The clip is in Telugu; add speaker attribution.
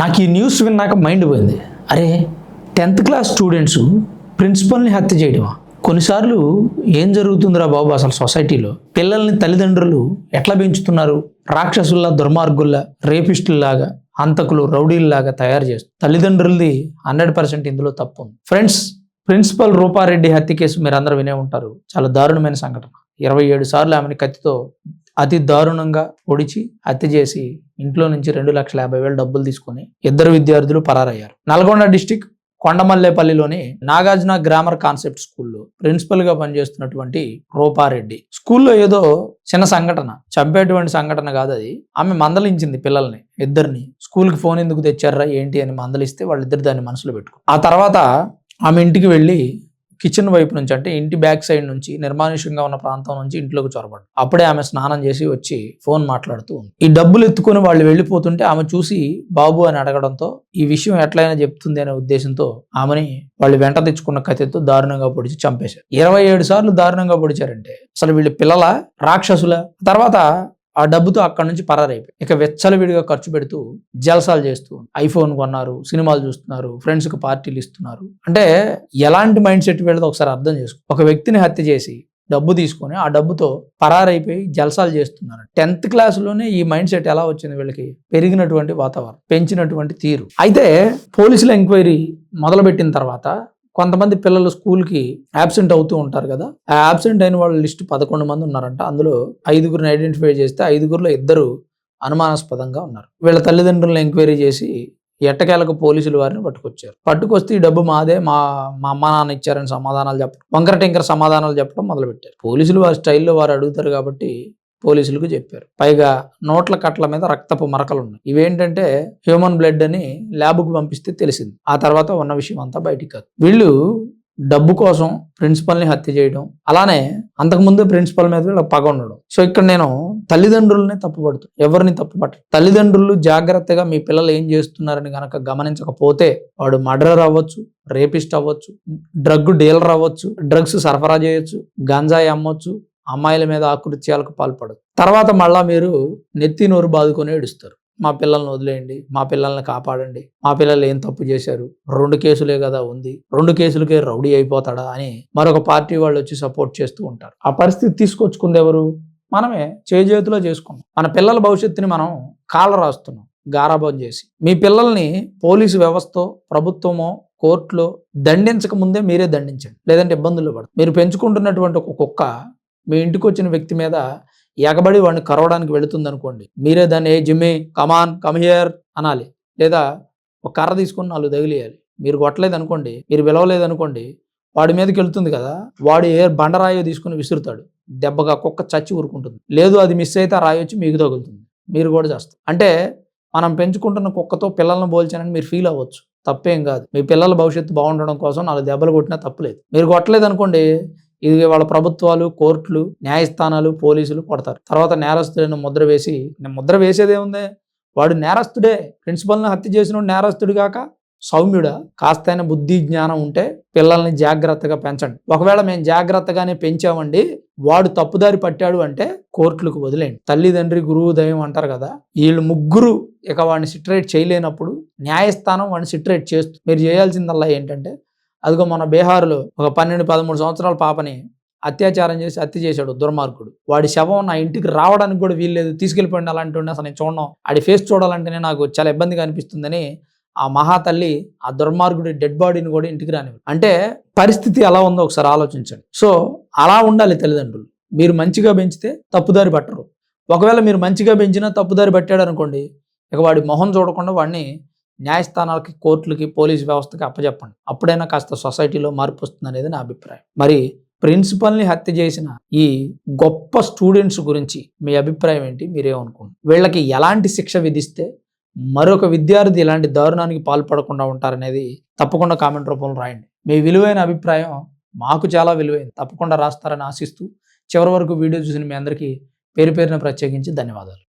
Speaker 1: నాకు ఈ న్యూస్ విన్నాక మైండ్ పోయింది. అరే 10th క్లాస్ స్టూడెంట్స్ ప్రిన్సిపల్ని హత్య చేయడమా? కొన్నిసార్లు ఏం జరుగుతుందిరా బాబు అసలు సొసైటీలో? పిల్లల్ని తల్లిదండ్రులు ఎట్లా పెంచుతున్నారు? రాక్షసుల్లా, దుర్మార్గుల్లా, రేపిస్టుల్లాగా, హంతకులు, రౌడీల్లాగా తయారు చేస్తారు. తల్లిదండ్రులది 100% ఇందులో తప్పు ఉంది. ఫ్రెండ్స్, ప్రిన్సిపల్ రూపారెడ్డి హత్య కేసు మీరు అందరూ వినే ఉంటారు. చాలా దారుణమైన సంఘటన. 27 సార్లు ఆమెను కత్తితో అతి దారుణంగా పొడిచి హత్య చేసి ఇంట్లో నుంచి 2,50,000 డబ్బులు తీసుకొని 2 విద్యార్థులు పరారయ్యారు. నల్గొండ డిస్టిక్ కొండమల్లేపల్లిలోని నాగార్జున గ్రామర్ కాన్సెప్ట్ స్కూల్లో ప్రిన్సిపల్ గా పనిచేస్తున్నటువంటి రూపారెడ్డి స్కూల్లో ఏదో చిన్న సంఘటన, చంపేటువంటి సంఘటన కాదు అది. ఆమె మందలించింది పిల్లల్ని, ఇద్దరిని. స్కూల్కి ఫోన్ ఎందుకు తెచ్చారా ఏంటి అని మందలిస్తే వాళ్ళిద్దరు దాన్ని మనసులో పెట్టుకున్నారు. ఆ తర్వాత ఆమె ఇంటికి వెళ్ళి కిచెన్ వైపు నుంచి, అంటే ఇంటి బ్యాక్ సైడ్ నుంచి, నిర్మానుష్యంగా ఉన్న ప్రాంతం నుంచి ఇంట్లోకి చొరబడి అప్పుడే ఆమె స్నానం చేసి వచ్చి ఫోన్ మాట్లాడుతూ ఉంది. ఈ డబ్బులు ఎత్తుకొని వాళ్ళు వెళ్ళిపోతుంటే ఆమె చూసి బాబు అని అడగడంతో ఈ విషయం ఎట్లయినా చెప్తుంది అనే ఉద్దేశంతో ఆమెని వాళ్ళు వెంట తెచ్చుకున్న కత్తితో దారుణంగా పొడిచి చంపేశారు. 27 సార్లు దారుణంగా పొడిచారంటే అసలు వీళ్ళు పిల్లల, రాక్షసుల? తర్వాత ఆ డబ్బుతో అక్కడి నుంచి పరారైపోయి ఇక వెచ్చలవిడిగా ఖర్చు పెడుతూ జల్సాలు చేస్తూ ఐఫోన్ కొన్నారు, సినిమాలు చూస్తున్నారు, ఫ్రెండ్స్ కి పార్టీలు ఇస్తున్నారు. అంటే ఎలాంటి మైండ్ సెట్ వీళ్ళదో ఒకసారి అర్థం చేసుకో. ఒక వ్యక్తిని హత్య చేసి డబ్బు తీసుకొని ఆ డబ్బుతో పరారైపోయి జల్సాలు చేస్తున్నారు. 10th క్లాసులోనే ఈ మైండ్ సెట్ ఎలా వచ్చింది వీళ్ళకి? పెరిగినటువంటి వాతావరణం, పెంచినటువంటి తీరు. అయితే పోలీసుల ఎంక్వైరీ మొదలుపెట్టిన తర్వాత కొంతమంది పిల్లలు స్కూల్కి యాబ్సెంట్ అవుతూ ఉంటారు కదా. ఆ యాబ్సెంట్ అయిన వాళ్ళ లిస్టు 11 మంది ఉన్నారంట. అందులో 5గురిని ఐడెంటిఫై చేస్తే 5గురిలో 2 అనుమానాస్పదంగా ఉన్నారు. వీళ్ళ తల్లిదండ్రులను ఎంక్వైరీ చేసి ఎట్టకేలకు పోలీసులు వారిని పట్టుకొచ్చారు. పట్టుకొస్తే ఈ డబ్బు మాదే, మా అమ్మ నాన్న ఇచ్చారని సమాధానాలు చెప్పడం, వంకర టింకర సమాధానాలు చెప్పడం మొదలుపెట్టారు. పోలీసులు వారి స్టైల్లో వారు అడుగుతారు కాబట్టి పోలీసులకు చెప్పారు. పైగా నోట్ల కట్ల మీద రక్తపు మరకలు ఉన్నాయి. ఇవేంటంటే హ్యూమన్ బ్లడ్ అని ల్యాబ్కు పంపిస్తే తెలిసింది. ఆ తర్వాత ఉన్న విషయం అంతా బయటికి కాదు. వీళ్ళు డబ్బు కోసం ప్రిన్సిపల్ని హత్య చేయడం, అలానే అంతకుముందు ప్రిన్సిపల్ మీద వీళ్ళ పగ ఉండడం. సో ఇక్కడ నేను తల్లిదండ్రులనే తప్పుపడుతాను, ఎవరిని తప్పుపట్టను. తల్లిదండ్రులు జాగ్రత్తగా మీ పిల్లలు ఏం చేస్తున్నారని గనక గమనించకపోతే వాడు మర్డరర్ అవ్వచ్చు, రేపిస్ట్ అవ్వచ్చు, డ్రగ్ డీలర్ అవ్వచ్చు, డ్రగ్స్ సరఫరా చేయొచ్చు, గంజాయి అమ్మొచ్చు, అమ్మాయిల మీద ఆకృత్యాలకు పాల్పడదు. తర్వాత మళ్ళా మీరు నెత్తి నోరు బాదుకొని ఏడుస్తారు. మా పిల్లల్ని వదిలేయండి, మా పిల్లల్ని కాపాడండి, మా పిల్లలు ఏం తప్పు చేశారు, 2 కేసులే కదా ఉంది, 2 కేసులకే రౌడీ అయిపోతాడా అని మరొక పార్టీ వాళ్ళు వచ్చి సపోర్ట్ చేస్తూ ఉంటారు. ఆ పరిస్థితి తీసుకొచ్చుకుంది ఎవరు? మనమే చేతిలో చేసుకున్నాం. మన పిల్లల భవిష్యత్తుని మనం కాళ్ళ రాస్తున్నాం గారాబం చేసి. మీ పిల్లల్ని పోలీసు వ్యవస్థ, ప్రభుత్వమో, కోర్టులో దండించక ముందే మీరే దండించండి, లేదంటే ఇబ్బందులు పడదు. మీరు పెంచుకుంటున్నటువంటి ఒక కుక్క మీ ఇంటికి వచ్చిన వ్యక్తి మీద ఎగబడి వాడిని కరవడానికి వెళుతుంది అనుకోండి, మీరే దాన్ని ఏ జిమ్మి కమాన్ కమ్ హియర్ అనాలి, లేదా ఒక కర్ర తీసుకొని 4 తగిలేయాలి. మీరు కొట్టలేదు అనుకోండి, మీరు పిలవలేదు అనుకోండి, వాడి మీదకి వెళ్తుంది కదా, వాడు ఏ బండరాయో తీసుకుని విసురుతాడు, దెబ్బగా కుక్క చచ్చి ఊరుకుంటుంది. లేదు అది మిస్ అయితే ఆ రాయి వచ్చి మీకు తగులుతుంది, మీరు కూడా చేస్తారు. అంటే మనం పెంచుకుంటున్న కుక్కతో పిల్లల్ని పోల్చానని మీరు ఫీల్ అవ్వచ్చు, తప్పేం కాదు. మీ పిల్లల భవిష్యత్తు బాగుండడం కోసం 4 దెబ్బలు కొట్టినా తప్పులేదు. మీరు కొట్టలేదు అనుకోండి, ఇది వాళ్ళ ప్రభుత్వాలు, కోర్టులు, న్యాయస్థానాలు, పోలీసులు కొడతారు. తర్వాత నేరస్తులను ముద్ర వేసి, ముద్ర వేసేదేముంది, వాడు నేరస్తుడే. ప్రిన్సిపల్ని హత్య చేసిన నేరస్తుడు కాక సౌమ్యుడా? కాస్తైనా బుద్ధి జ్ఞానం ఉంటే పిల్లల్ని జాగ్రత్తగా పెంచండి. ఒకవేళ మేము జాగ్రత్తగానే పెంచామండి, వాడు తప్పుదారి పట్టాడు అంటే కోర్టులకు వదిలేండి. తల్లిదండ్రి, గురువు, దైవం అంటారు కదా, వీళ్ళు ముగ్గురు ఇక వాడిని సిట్రేట్ చేయలేనప్పుడు న్యాయస్థానం వాడిని సిట్రేట్ చేస్తూ, మీరు చేయాల్సిందల్లా ఏంటంటే, అదిగో మన బీహార్లో ఒక 12-13 సంవత్సరాల పాపని అత్యాచారం చేసి హత్య చేశాడు దుర్మార్గుడు. వాడి శవం నా ఇంటికి రావడానికి కూడా వీల్లేదు, తీసుకెళ్ళిపోయింది. అలాంటి అసలు నేను చూడను, ఆడి ఫేస్ చూడాలంటేనే నాకు చాలా ఇబ్బందిగా అనిపిస్తుందని ఆ మహాతల్లి ఆ దుర్మార్గుడి డెడ్ బాడీని కూడా ఇంటికి రానివ్వదు. అంటే పరిస్థితి ఎలా ఉందో ఒకసారి ఆలోచించండి. సో అలా ఉండాలి తల్లిదండ్రులు. మీరు మంచిగా పెంచితే తప్పుదారి పట్టరు. ఒకవేళ మీరు మంచిగా పెంచినా తప్పుదారి పట్టాడు అనుకోండి, ఇక వాడి మొహం చూడకుండా వాడిని న్యాయస్థానాలకి, కోర్టులకి, పోలీసు వ్యవస్థకి అప్పచెప్పండి. అప్పుడైనా కాస్త సొసైటీలో మార్పు వస్తుంది అనేది నా అభిప్రాయం. మరి ప్రిన్సిపల్ని హత్య చేసిన ఈ గొప్ప స్టూడెంట్స్ గురించి మీ అభిప్రాయం ఏంటి? మీరేమనుకుంటున్నారు? వీళ్ళకి ఎలాంటి శిక్ష విధిస్తే మరొక విద్యార్థి ఇలాంటి దారుణానికి పాల్పడకుండా ఉంటారనేది తప్పకుండా కామెంట్ రూపంలో రాయండి. మీ విలువైన అభిప్రాయం మాకు చాలా విలువైంది, తప్పకుండా రాస్తారని ఆశిస్తూ చివరి వరకు వీడియో చూసిన మీ అందరికీ పేరు పేరున ప్రత్యేకించి ధన్యవాదాలు.